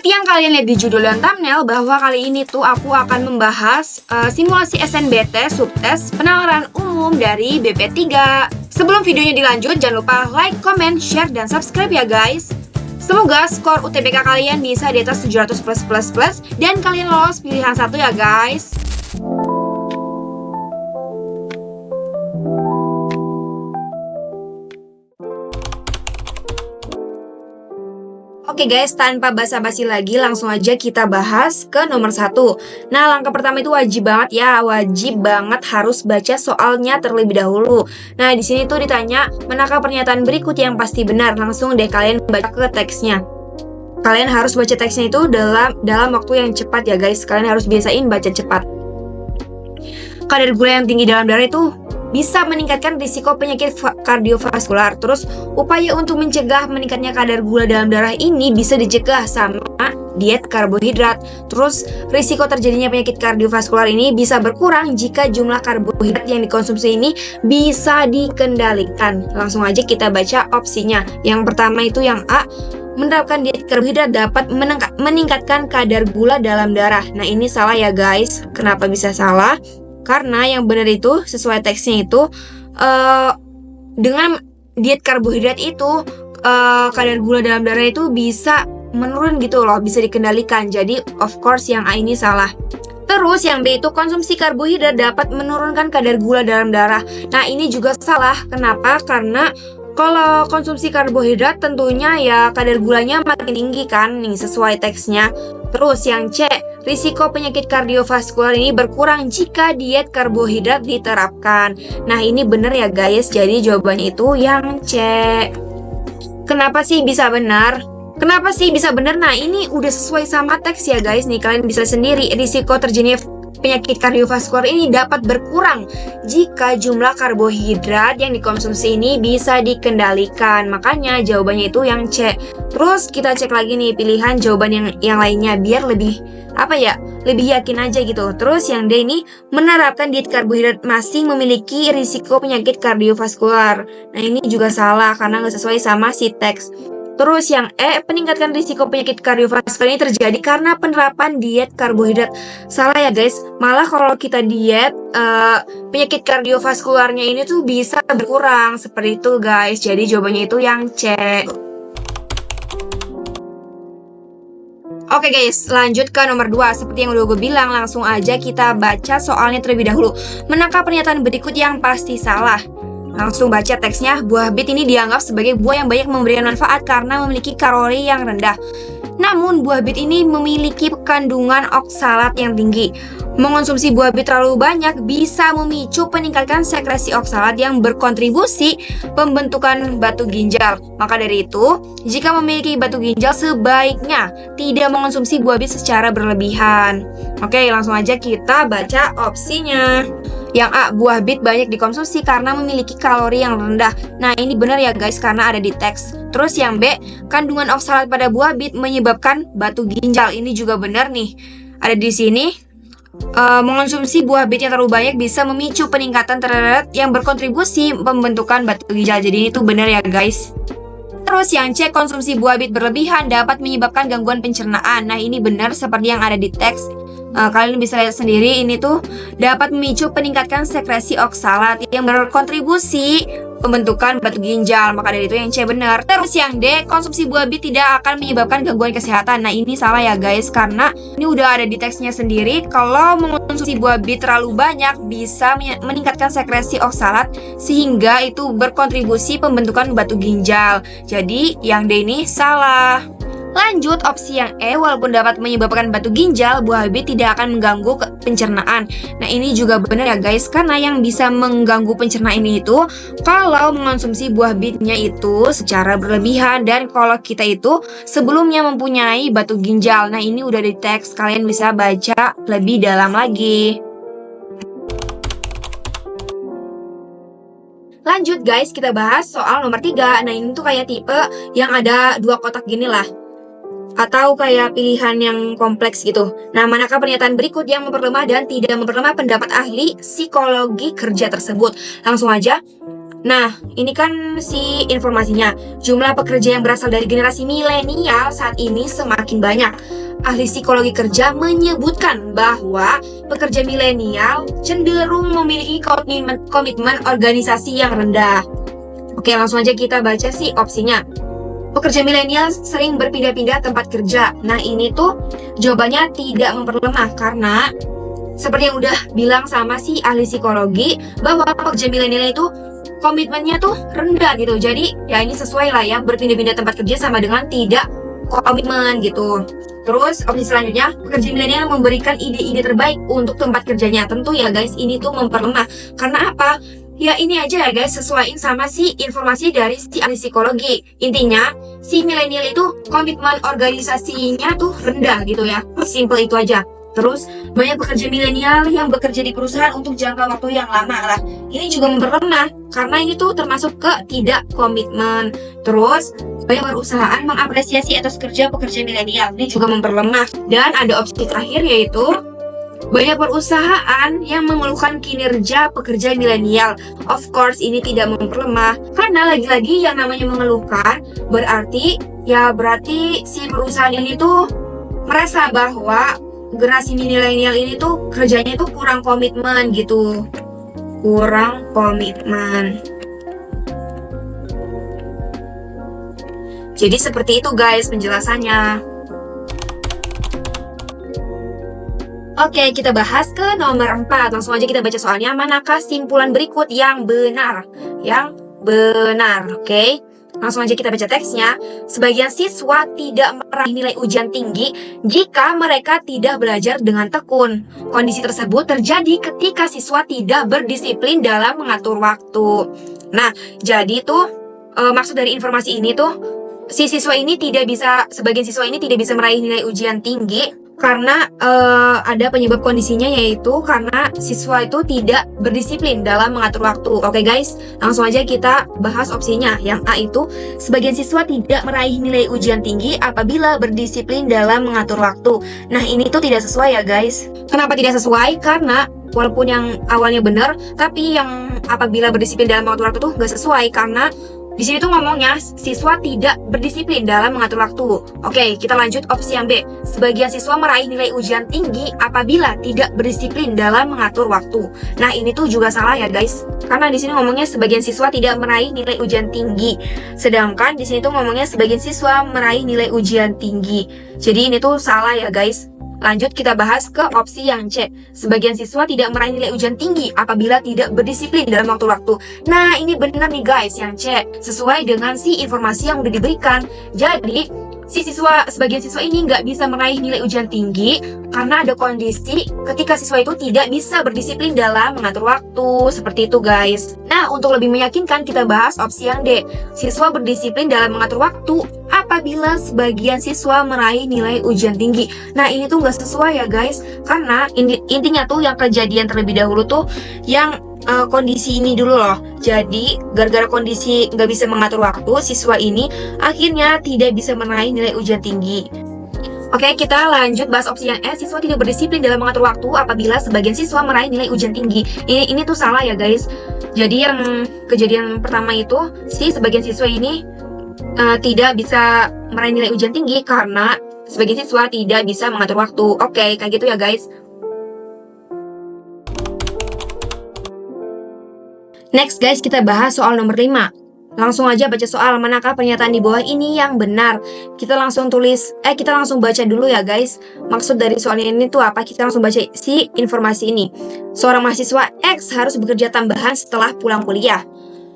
Seperti yang kalian lihat di judul dan thumbnail, bahwa kali ini tuh aku akan membahas simulasi SNBT subtes penalaran umum dari BP3. Sebelum videonya dilanjut, jangan lupa like, comment, share, dan subscribe ya guys. Semoga skor UTBK kalian bisa di atas 700 plus dan kalian lolos pilihan 1 ya guys. Oke guys, tanpa basa-basi lagi langsung aja kita bahas ke nomor 1. Nah, langkah pertama itu wajib banget harus baca soalnya terlebih dahulu. Nah, di sini tuh ditanya, manakah pernyataan berikut yang pasti benar? Langsung deh kalian baca ke teksnya. Kalian harus baca teksnya itu dalam waktu yang cepat ya guys. Kalian harus biasain baca cepat. Kadar gula yang tinggi dalam darah itu bisa meningkatkan risiko penyakit kardiovaskular. Terus, upaya untuk mencegah meningkatnya kadar gula dalam darah ini bisa dicegah sama diet karbohidrat. Terus, risiko terjadinya penyakit kardiovaskular ini bisa berkurang jika jumlah karbohidrat yang dikonsumsi ini bisa dikendalikan. Langsung aja kita baca opsinya. Yang pertama itu yang A, menerapkan diet karbohidrat dapat meningkatkan kadar gula dalam darah. Nah, ini salah ya guys. Kenapa bisa salah? Karena yang benar itu sesuai teksnya itu dengan diet karbohidrat itu kadar gula dalam darah itu bisa menurun gitu loh, bisa dikendalikan. Jadi of course yang A ini salah. Terus yang B itu konsumsi karbohidrat dapat menurunkan kadar gula dalam darah. Nah, ini juga salah. Kenapa? Karena kalau konsumsi karbohidrat tentunya ya kadar gulanya makin tinggi kan nih sesuai teksnya. Terus yang C, risiko penyakit kardiovaskular ini berkurang jika diet karbohidrat diterapkan. Nah, ini bener ya guys, jadi jawabannya itu yang C. Kenapa sih bisa benar? Nah, ini udah sesuai sama teks ya guys. Nih, kalian bisa sendiri, risiko terjadinya penyakit kardiovaskular ini dapat berkurang jika jumlah karbohidrat yang dikonsumsi ini bisa dikendalikan. Makanya jawabannya itu yang C. Terus kita cek lagi nih pilihan jawaban yang lainnya biar lebih yakin aja gitu. Terus yang D ini menerapkan diet karbohidrat masih memiliki risiko penyakit kardiovaskular. Nah, ini juga salah karena nggak sesuai sama si teks. Terus yang E, peningkatan risiko penyakit kardiovaskular ini terjadi karena penerapan diet karbohidrat. Salah ya guys, malah kalau kita diet, penyakit kardiovaskularnya ini tuh bisa berkurang. Seperti itu guys, jadi jawabannya itu yang C. Oke guys, lanjut ke nomor 2. Seperti yang udah gue bilang, langsung aja kita baca soalnya terlebih dahulu. Manakah pernyataan berikut yang pasti salah? Langsung baca teksnya. Buah bit ini dianggap sebagai buah yang banyak memberikan manfaat karena memiliki kalori yang rendah. Namun, buah bit ini memiliki kandungan oksalat yang tinggi. Mengonsumsi buah bit terlalu banyak bisa memicu peningkatan sekresi oksalat yang berkontribusi pembentukan batu ginjal. Maka dari itu, jika memiliki batu ginjal sebaiknya tidak mengonsumsi buah bit secara berlebihan. Oke, langsung aja kita baca opsinya. Yang A, buah bit banyak dikonsumsi karena memiliki kalori yang rendah. Nah, ini benar ya guys karena ada di teks. Terus yang B, kandungan oksalat pada buah bit menyebabkan batu ginjal. Ini juga benar nih. Ada di sini. Mengonsumsi buah bit yang terlalu banyak bisa memicu peningkatan terhadap yang berkontribusi pembentukan batu ginjal. Jadi itu benar ya guys. Terus yang C, konsumsi buah bit berlebihan dapat menyebabkan gangguan pencernaan. Nah, ini benar seperti yang ada di teks. Kalian bisa lihat sendiri, ini tuh dapat memicu peningkatan sekresi oksalat yang berkontribusi pembentukan batu ginjal. Maka dari itu yang C benar. Terus yang D, konsumsi buah bit tidak akan menyebabkan gangguan kesehatan. Nah, ini salah ya guys karena ini udah ada di teksnya sendiri. Kalau mengonsumsi buah bit terlalu banyak bisa meningkatkan sekresi oksalat sehingga itu berkontribusi pembentukan batu ginjal. Jadi yang D ini salah. Lanjut, opsi yang E, walaupun dapat menyebabkan batu ginjal, buah bit tidak akan mengganggu pencernaan. Nah, ini juga benar ya guys, karena yang bisa mengganggu pencernaan ini itu kalau mengonsumsi buah bitnya itu secara berlebihan dan kalau kita itu sebelumnya mempunyai batu ginjal. Nah, ini udah di teks, kalian bisa baca lebih dalam lagi. Lanjut guys, kita bahas soal nomor 3. Nah, ini tuh kayak tipe yang ada 2 kotak gini lah. Atau kayak pilihan yang kompleks gitu. Nah, manakah pernyataan berikut yang memperlemah dan tidak memperlemah pendapat ahli psikologi kerja tersebut? Langsung aja. Nah, ini kan si informasinya. Jumlah pekerja yang berasal dari generasi milenial saat ini semakin banyak. Ahli psikologi kerja menyebutkan bahwa pekerja milenial cenderung memiliki komitmen organisasi yang rendah. Oke, langsung aja kita baca sih opsinya. Pekerja milenial sering berpindah-pindah tempat kerja. Nah, ini tuh jawabannya tidak memperlemah karena seperti yang udah bilang sama si ahli psikologi bahwa pekerja milenial itu komitmennya tuh rendah gitu. Jadi ya ini sesuai lah ya, berpindah-pindah tempat kerja sama dengan tidak komitmen gitu. Terus opsi selanjutnya, pekerja milenial memberikan ide-ide terbaik untuk tempat kerjanya. Tentu ya guys, ini tuh memperlemah. Karena apa? Ya ini aja ya guys, sesuaiin sama si informasi dari si ahli psikologi. Intinya, si milenial itu komitmen organisasinya tuh rendah gitu ya. Simple itu aja. Terus banyak pekerja milenial yang bekerja di perusahaan untuk jangka waktu yang lama lah. Ini juga memperlemah karena ini tuh termasuk ke tidak komitmen. Terus banyak perusahaan mengapresiasi atas kerja pekerja milenial. Ini juga memperlemah. Dan ada opsi terakhir yaitu banyak perusahaan yang mengeluhkan kinerja pekerja milenial. Of course ini tidak memperlemah karena lagi-lagi yang namanya mengeluhkan berarti si perusahaan ini tuh merasa bahwa generasi milenial ini tuh kerjanya tuh kurang komitmen gitu. Kurang komitmen. Jadi seperti itu guys penjelasannya. Oke, kita bahas ke nomor 4. Langsung aja kita baca soalnya. Manakah simpulan berikut yang benar? Yang benar, oke? Langsung aja kita baca teksnya. Sebagian siswa tidak meraih nilai ujian tinggi jika mereka tidak belajar dengan tekun. Kondisi tersebut terjadi ketika siswa tidak berdisiplin dalam mengatur waktu. Nah, jadi tuh maksud dari informasi ini tuh sebagian siswa ini tidak bisa meraih nilai ujian tinggi karena ada penyebab kondisinya, yaitu karena siswa itu tidak berdisiplin dalam mengatur waktu. Oke guys, langsung aja kita bahas opsinya. Yang A itu, sebagian siswa tidak meraih nilai ujian tinggi apabila berdisiplin dalam mengatur waktu. Nah ini tuh tidak sesuai ya guys. Kenapa tidak sesuai? Karena walaupun yang awalnya benar, tapi yang apabila berdisiplin dalam mengatur waktu tuh nggak sesuai karena di sini tuh ngomongnya siswa tidak berdisiplin dalam mengatur waktu. Oke, kita lanjut opsi yang B. Sebagian siswa meraih nilai ujian tinggi apabila tidak berdisiplin dalam mengatur waktu. Nah, ini tuh juga salah ya, guys. Karena di sini ngomongnya sebagian siswa tidak meraih nilai ujian tinggi. Sedangkan di sini tuh ngomongnya sebagian siswa meraih nilai ujian tinggi. Jadi ini tuh salah ya, guys. Lanjut kita bahas ke opsi yang C. Sebagian siswa tidak meraih nilai ujian tinggi apabila tidak berdisiplin dalam waktu-waktu. Nah ini benar nih guys yang C. Sesuai dengan si informasi yang udah diberikan. Jadi sebagian siswa ini nggak bisa meraih nilai ujian tinggi karena ada kondisi ketika siswa itu tidak bisa berdisiplin dalam mengatur waktu. Seperti itu guys. Nah untuk lebih meyakinkan kita bahas opsi yang D. Siswa berdisiplin dalam mengatur waktu apabila sebagian siswa meraih nilai ujian tinggi. Nah ini tuh nggak sesuai ya guys. Karena intinya tuh yang kejadian terlebih dahulu tuh yang kondisi ini dulu loh. Jadi gara-gara kondisi nggak bisa mengatur waktu, siswa ini akhirnya tidak bisa meraih nilai ujian tinggi. Oke, kita lanjut bahas opsi yang E. Siswa tidak berdisiplin dalam mengatur waktu apabila sebagian siswa meraih nilai ujian tinggi. Ini tuh salah ya guys. Jadi yang kejadian pertama itu sebagian siswa ini tidak bisa meraih nilai ujian tinggi karena sebagian siswa tidak bisa mengatur waktu. Oke, kayak gitu ya guys. Next guys, kita bahas soal nomor 5. Langsung aja baca soal. Manakah pernyataan di bawah ini yang benar? Kita langsung baca dulu ya guys. Maksud dari soal ini tuh apa? Kita langsung baca si informasi ini. Seorang mahasiswa X harus bekerja tambahan setelah pulang kuliah.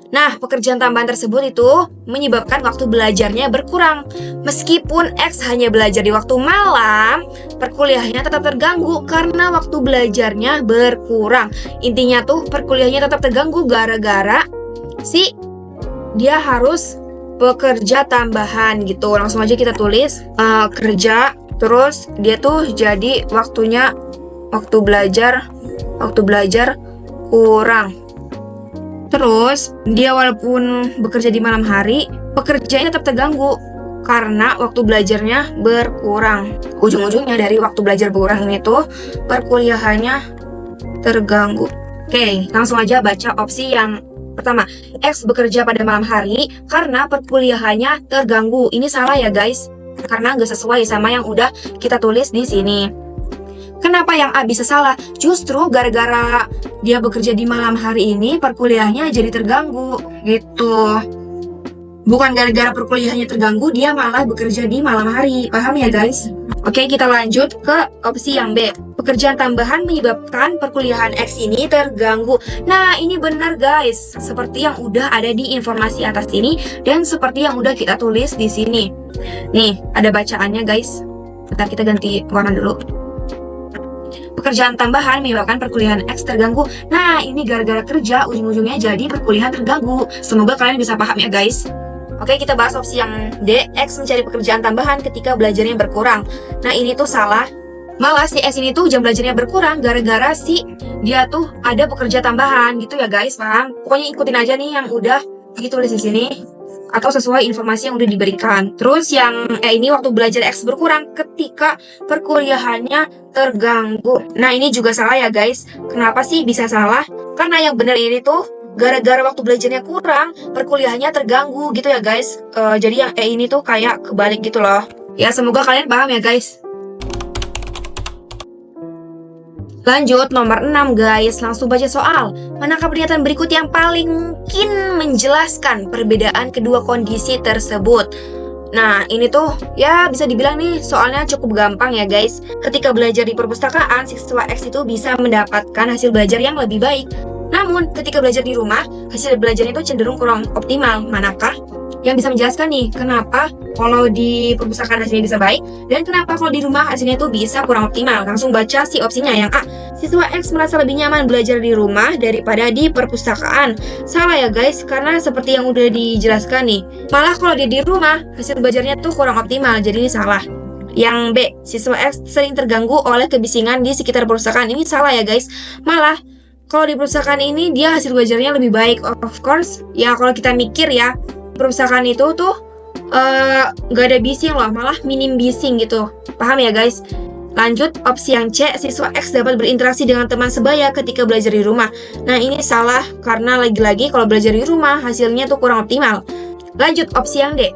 Nah, pekerjaan tambahan tersebut itu menyebabkan waktu belajarnya berkurang. Meskipun X hanya belajar di waktu malam, perkuliahannya tetap terganggu karena waktu belajarnya berkurang. Intinya tuh perkuliahannya tetap terganggu gara-gara dia harus bekerja tambahan gitu. Langsung aja kita tulis kerja, terus dia tuh jadi waktu belajar kurang. Terus dia walaupun bekerja di malam hari, pekerjaannya tetap terganggu karena waktu belajarnya berkurang. Ujung-ujungnya dari waktu belajar berkurang ini tuh perkuliahannya terganggu. Oke, langsung aja baca opsi yang Pertama, X bekerja pada malam hari karena perkuliahannya terganggu. Ini salah ya guys, karena nggak sesuai sama yang udah kita tulis di sini. Kenapa yang A bisa salah? Justru gara-gara dia bekerja di malam hari ini, perkuliahannya jadi terganggu, gitu. Bukan gara-gara perkuliahannya terganggu, dia malah bekerja di malam hari. Paham ya guys? Oke, kita lanjut ke opsi yang B. Pekerjaan tambahan menyebabkan perkuliahan X ini terganggu. Nah, ini benar guys. Seperti yang udah ada di informasi atas ini dan seperti yang udah kita tulis di sini. Nih, ada bacaannya guys. Bentar, kita ganti warna dulu. Pekerjaan tambahan menyebabkan perkuliahan X terganggu. Nah, ini gara-gara kerja, ujung-ujungnya jadi perkuliahan terganggu. Semoga kalian bisa paham ya guys. Oke, kita bahas opsi yang D. X mencari pekerjaan tambahan ketika belajarnya berkurang. Nah, ini tuh salah. Malah si X ini tuh jam belajarnya berkurang gara-gara si dia tuh ada pekerja tambahan gitu ya guys, paham? Pokoknya ikutin aja nih yang udah ditulis di sini atau sesuai informasi yang udah diberikan. Terus yang ini waktu belajar X berkurang ketika perkuliahannya terganggu. Nah, ini juga salah ya guys. Kenapa sih bisa salah? Karena yang benar ini tuh gara-gara waktu belajarnya kurang, perkuliahannya terganggu gitu ya guys. Jadi yang ini tuh kayak kebalik gitu loh. Ya, semoga kalian paham ya guys. Lanjut, nomor 6 guys, langsung baca soal. Manakah pernyataan berikut yang paling mungkin menjelaskan perbedaan kedua kondisi tersebut? Nah, ini tuh ya bisa dibilang nih soalnya cukup gampang ya guys. Ketika belajar di perpustakaan, siswa X itu bisa mendapatkan hasil belajar yang lebih baik. Namun, ketika belajar di rumah, hasil belajarnya itu cenderung kurang optimal. Manakah yang bisa menjelaskan nih kenapa kalau di perpustakaan hasilnya bisa baik dan kenapa kalau di rumah hasilnya itu bisa kurang optimal? Langsung baca si opsinya. Yang A, siswa X merasa lebih nyaman belajar di rumah daripada di perpustakaan. Salah ya guys, karena seperti yang udah dijelaskan nih, malah kalau dia di rumah hasil belajarnya tuh kurang optimal, jadi ini salah. Yang B, siswa X sering terganggu oleh kebisingan di sekitar perpustakaan. Ini salah ya guys, malah kalau di perpustakaan ini dia hasil belajarnya lebih baik. Of course, ya kalau kita mikir ya, perpustakaan itu tuh nggak ada bising loh, malah minim bising gitu. Paham ya guys? Lanjut, opsi yang C, siswa X dapat berinteraksi dengan teman sebaya ketika belajar di rumah. Nah, ini salah karena lagi-lagi kalau belajar di rumah hasilnya tuh kurang optimal. Lanjut, opsi yang D,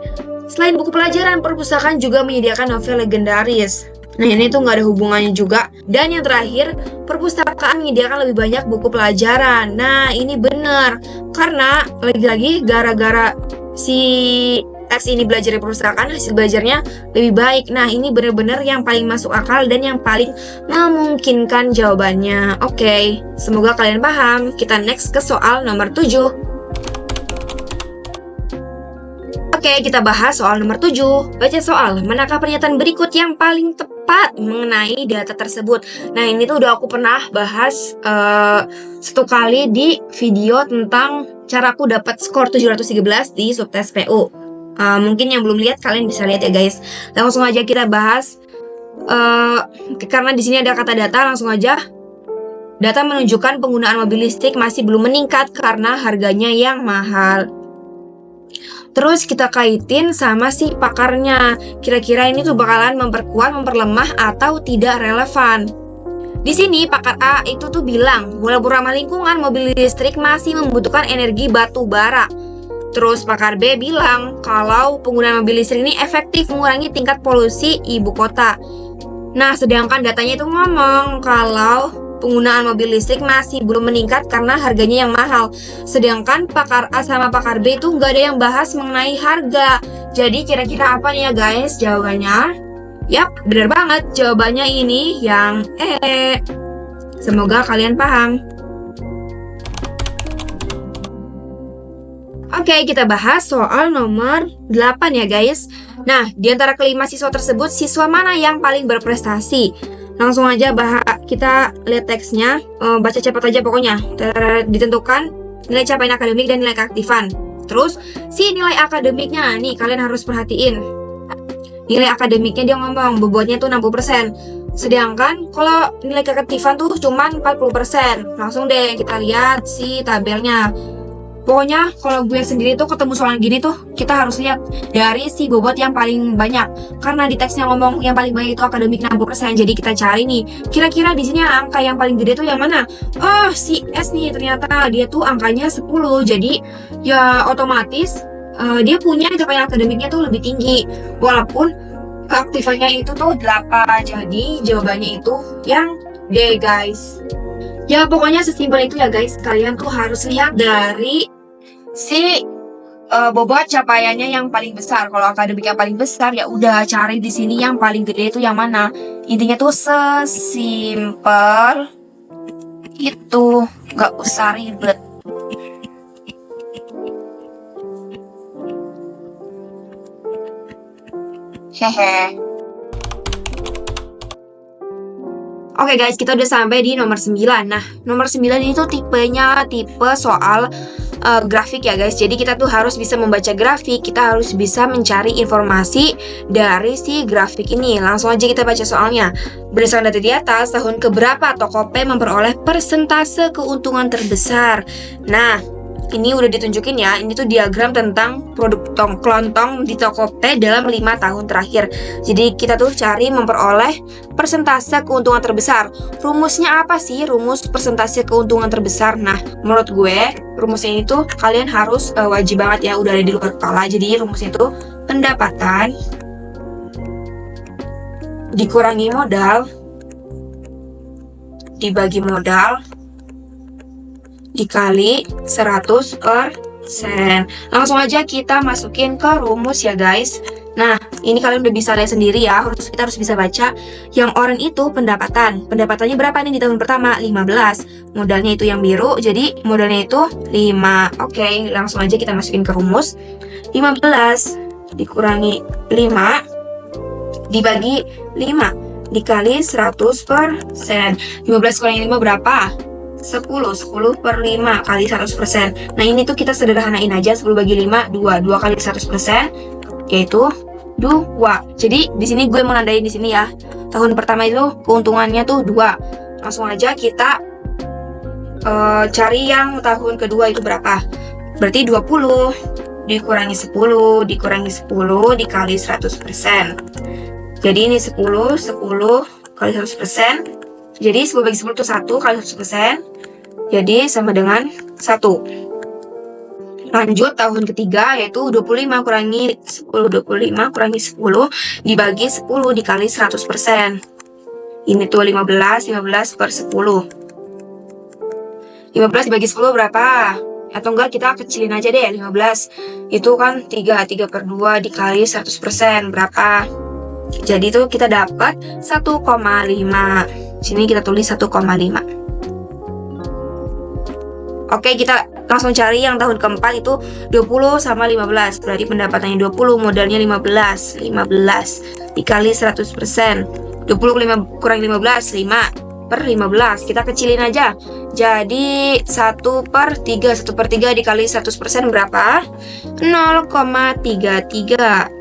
selain buku pelajaran, perpustakaan juga menyediakan novel legendaris. Nah, ini tuh nggak ada hubungannya juga. Dan yang terakhir, perpustakaan menyediakan lebih banyak buku pelajaran. Nah, ini benar karena lagi-lagi gara-gara si X ini belajar di perpustakaan, hasil belajarnya lebih baik. Nah, ini benar-benar yang paling masuk akal dan yang paling memungkinkan jawabannya. Oke, semoga kalian paham. Kita next ke soal nomor 7. Oke, kita bahas soal nomor 7. Baca soal, manakah pernyataan berikut yang paling tepat mengenai data tersebut? Nah, ini tuh udah aku pernah bahas satu kali di video tentang cara aku dapat skor 713 di subtes PU. Mungkin yang belum lihat, kalian bisa lihat ya guys. Langsung aja kita bahas. Karena di sini ada kata data, langsung aja. Data menunjukkan penggunaan mobil listrik masih belum meningkat karena harganya yang mahal. Terus kita kaitin sama si pakarnya. Kira-kira ini tuh bakalan memperkuat, memperlemah, atau tidak relevan. Di sini pakar A itu tuh bilang, walaupun ramah lingkungan, mobil listrik masih membutuhkan energi batu bara. Terus pakar B bilang kalau penggunaan mobil listrik ini efektif mengurangi tingkat polusi ibu kota. Nah, sedangkan datanya itu ngomong kalau penggunaan mobil listrik masih belum meningkat karena harganya yang mahal. Sedangkan pakar A sama pakar B itu nggak ada yang bahas mengenai harga. Jadi kira-kira apa nih ya guys jawabannya? Yap, benar banget. Jawabannya ini yang E. Semoga kalian paham. Oke, kita bahas soal nomor 8 ya guys. Nah, di antara kelima siswa tersebut, siswa mana yang paling berprestasi? Langsung aja kita lihat teksnya, baca cepat aja pokoknya. Ditentukan nilai capaian akademik dan nilai keaktifan. Terus si nilai akademiknya nih kalian harus perhatiin. Nilai akademiknya dia ngomong bobotnya tuh 60%. Sedangkan kalau nilai keaktifan tuh cuma 40%. Langsung deh kita lihat si tabelnya. Pokoknya kalau gue sendiri tuh ketemu soal gini tuh kita harus lihat dari si bobot yang paling banyak. Karena di teksnya ngomong yang paling banyak itu akademik 60%. Jadi kita cari nih, kira-kira di sini angka yang paling gede tuh yang mana? Oh, si S nih ternyata dia tuh angkanya 10. Jadi ya otomatis dia punya capaian akademiknya tuh lebih tinggi. Walaupun aktifannya itu tuh 8. Jadi jawabannya itu yang D, guys. Ya pokoknya sesimpel itu ya guys. Kalian tuh harus lihat dari si bobot capaiannya yang paling besar. Kalau akademik yang paling besar ya udah cari di sini yang paling gede itu yang mana. Intinya tuh sesimpel itu, nggak usah ribet. Hehe. Oke guys, kita udah sampai di nomor 9. Nah, nomor 9 ini tuh tipenya tipe soal grafik ya guys. Jadi kita tuh harus bisa membaca grafik, kita harus bisa mencari informasi dari si grafik ini. Langsung aja kita baca soalnya. Berdasarkan data di atas, tahun keberapa Tokopedia memperoleh persentase keuntungan terbesar? Nah, ini udah ditunjukin ya, ini tuh diagram tentang produk kelontong di Tokopedia dalam 5 tahun terakhir. Jadi kita tuh cari memperoleh persentase keuntungan terbesar. Rumusnya apa sih rumus persentase keuntungan terbesar? Nah, menurut gue rumusnya itu kalian harus wajib banget ya, udah ada di luar kepala. Jadi rumusnya itu pendapatan dikurangi modal dibagi modal dikali 100%. Langsung aja kita masukin ke rumus ya guys. Nah, ini kalian udah bisa lihat sendiri ya. Kita harus bisa baca. Yang oranye itu pendapatan. Pendapatannya berapa nih di tahun pertama? 15. Modalnya itu yang biru, jadi modalnya itu 5. Oke, langsung aja kita masukin ke rumus. 15 dikurangi 5 dibagi 5 dikali 100%. 15 kurangi 5 berapa? 10 per 5 kali 100%. Nah ini tuh kita sederhanain aja. 10 bagi 5 2 kali 100% yaitu 2. Jadi di sini gue mau nandain di sini ya. Tahun pertama itu keuntungannya tuh 2. Langsung aja kita cari yang tahun kedua itu berapa. Berarti 20 dikurangi 10 dikali 100%. Jadi ini 10 kali 100%. Jadi 10 bagi 10 itu 1 kali 100%. Jadi sama dengan 1. Lanjut tahun ketiga yaitu 25 kurangi 10 dibagi 10 dikali 100%. Ini tuh 15 per 10. 15 dibagi 10 berapa? Atau enggak kita kecilin aja deh. 15 itu kan 3 per 2 dikali 100% berapa? Jadi tuh kita dapat 1,5. Sini kita tulis 1,5. Oke, kita langsung cari yang tahun keempat itu 20 sama 15. Berarti pendapatannya 20, modalnya 15 dikali 100%. 20 kurang 15, 5 per 15. Kita kecilin aja. Jadi 1/3 dikali 100% berapa? 0,33.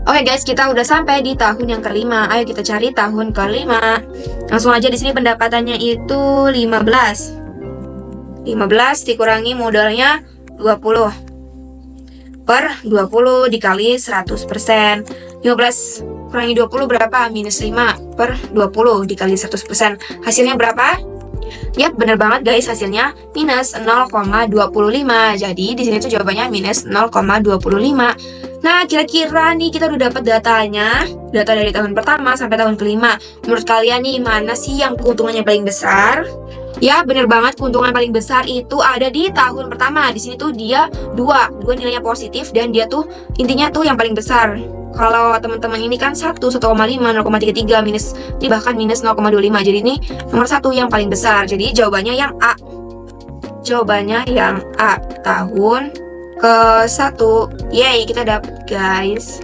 Oke guys, kita udah sampai di tahun yang kelima. Ayo kita cari tahun kelima. Langsung aja di sini pendapatannya itu 15 dikurangi modalnya 20 per 20 dikali 100%. 15 kurangi 20 berapa? Minus 5 per 20 dikali 100%. Hasilnya berapa? Yap, bener banget guys, hasilnya minus 0,25. Jadi di sini tuh jawabannya minus 0,25. Nah, kira-kira nih kita udah dapat datanya, data dari tahun pertama sampai tahun kelima. Menurut kalian nih mana sih yang keuntungannya paling besar? Ya, bener banget, keuntungan paling besar itu ada di tahun pertama. Di sini tuh dia 2 nilainya positif dan dia tuh intinya tuh yang paling besar. Kalau teman-teman ini kan 1, 1,5, 0,33 minus, ini bahkan minus 0,25. Jadi ini nomor 1 yang paling besar. Jadi jawabannya yang A. Jawabannya yang A, tahun ke-1. Yeay, kita dapet guys.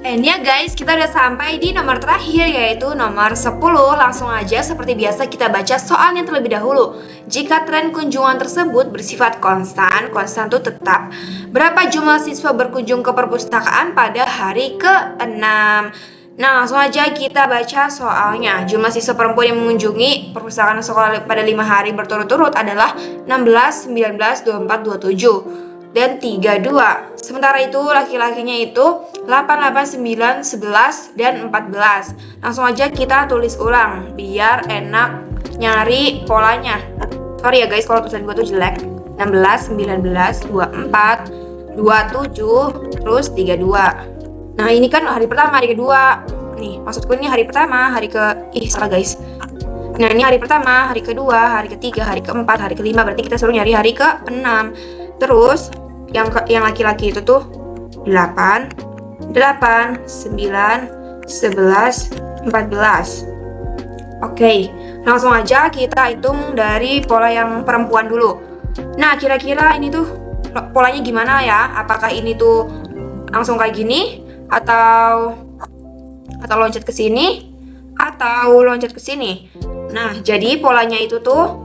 Dan ya guys, kita udah sampai di nomor terakhir yaitu nomor 10. Langsung aja seperti biasa kita baca soalnya terlebih dahulu. Jika tren kunjungan tersebut bersifat konstan itu tetap. Berapa jumlah siswa berkunjung ke perpustakaan pada hari ke-6? Nah, langsung aja kita baca soalnya. Jumlah siswa perempuan yang mengunjungi perpustakaan sekolah pada 5 hari berturut-turut adalah 16, 19, 24, 27, dan 32. Sementara itu laki-lakinya itu 8, 8, 9, 11, dan 14. Langsung aja kita tulis ulang biar enak nyari polanya. Sorry ya guys kalau tulisan gue tuh jelek. 16, 19, 24, 27, terus 32. Nah ini kan hari pertama, hari kedua. Nih maksudku ini hari pertama, salah guys. Nah ini hari pertama, hari kedua, hari ketiga, hari keempat, hari kelima. Berarti kita suruh nyari hari ke-6. Terus yang laki-laki itu tuh 8, 9, 11, 14. Oke, langsung aja kita hitung dari pola yang perempuan dulu. Nah kira-kira ini tuh polanya gimana ya? Apakah ini tuh langsung kayak gini atau loncat ke sini atau loncat ke sini? Nah, jadi polanya itu tuh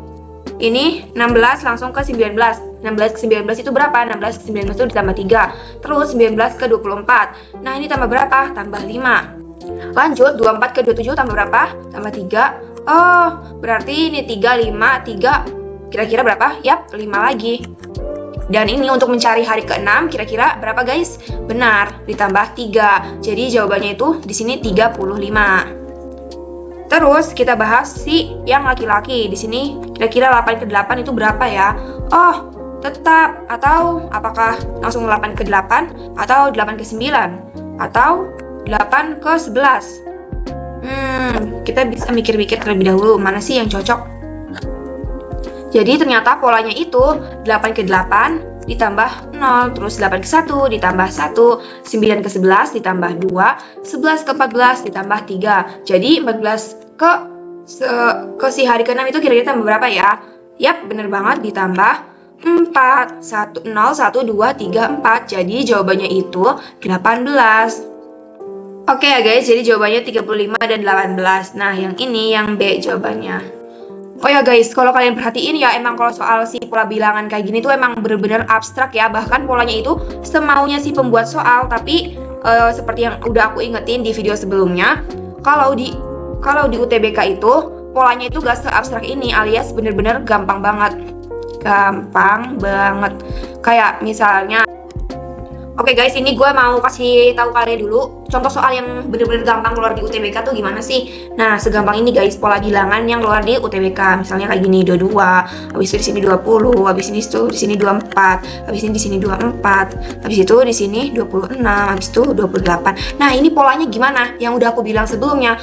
ini 16 langsung ke 19. 16 ke 19 itu berapa? 16 ke 19 itu ditambah 3. Terus 19 ke 24. Nah, ini tambah berapa? Tambah 5. Lanjut, 24 ke 27 tambah berapa? Tambah 3. Oh, berarti ini 3, 5, 3. Kira-kira berapa? Yap, 5 lagi. Dan ini untuk mencari hari ke-6 kira-kira berapa guys? Benar, ditambah 3. Jadi jawabannya itu di sini 35. Terus kita bahas si yang laki-laki. Di sini kira-kira 8 ke 8 itu berapa ya? Oh, tetap atau apakah langsung 8 ke 8 atau 8 ke 9 atau 8 ke 11? Kita bisa mikir-mikir terlebih dahulu mana sih yang cocok. Jadi ternyata polanya itu 8 ke 8 ditambah 0, terus 8 ke 1 ditambah 1, 9 ke 11 ditambah 2, 11 ke 14 ditambah 3. Jadi 14 ke si hari ke-6 itu kira-kira tambah berapa ya? Yap, bener banget ditambah 4. 1, 0, 1, 2, 3, 4. Jadi jawabannya itu 18. Oke ya guys, jadi jawabannya 35 dan 18. Nah, yang ini yang B jawabannya. Oh ya guys, kalau kalian perhatiin ya emang kalau soal si pola bilangan kayak gini tuh emang bener-bener abstrak ya. Bahkan polanya itu semaunya si pembuat soal. Tapi seperti yang udah aku ingetin di video sebelumnya, kalau di UTBK itu polanya itu gak se-abstrak ini, alias bener-bener gampang banget. Gampang banget. Kayak misalnya, oke guys, ini gue mau kasih tahu kalian dulu contoh soal yang bener-bener gampang keluar di UTBK tuh gimana sih. Nah, segampang ini guys, pola bilangan yang keluar di UTBK. Misalnya kayak gini, 22, habis itu di sini 20, habis ini tuh di sini 24, habis ini di sini 24, habis itu di sini 26, habis itu 28. Nah, ini polanya gimana? Yang udah aku bilang sebelumnya.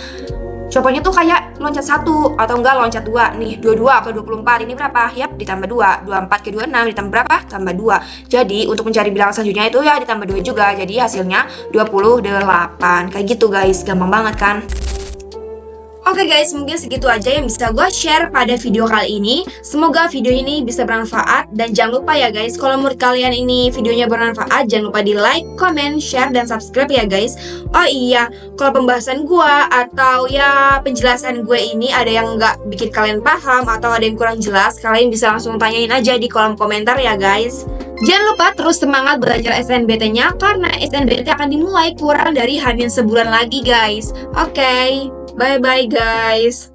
Contohnya tuh kayak loncat 1 atau enggak loncat 2. Nih, 22 ke 24 ini berapa? Yap, ditambah 2. 24 ke 26 ditambah berapa? Tambah 2. Jadi, untuk mencari bilangan selanjutnya itu ya ditambah 2 juga. Jadi, hasilnya 28. Kayak gitu guys, gampang banget kan? Oke guys, mungkin segitu aja yang bisa gue share pada video kali ini. Semoga video ini bisa bermanfaat. Dan jangan lupa ya guys, kalau menurut kalian ini videonya bermanfaat, jangan lupa di like, comment, share, dan subscribe ya guys. Oh iya, kalau pembahasan gue atau ya penjelasan gue ini ada yang nggak bikin kalian paham atau ada yang kurang jelas, kalian bisa langsung tanyain aja di kolom komentar ya guys. Jangan lupa terus semangat belajar SNBT-nya karena SNBT akan dimulai kurang dari hamin sebulan lagi guys. Oke. Bye-bye guys.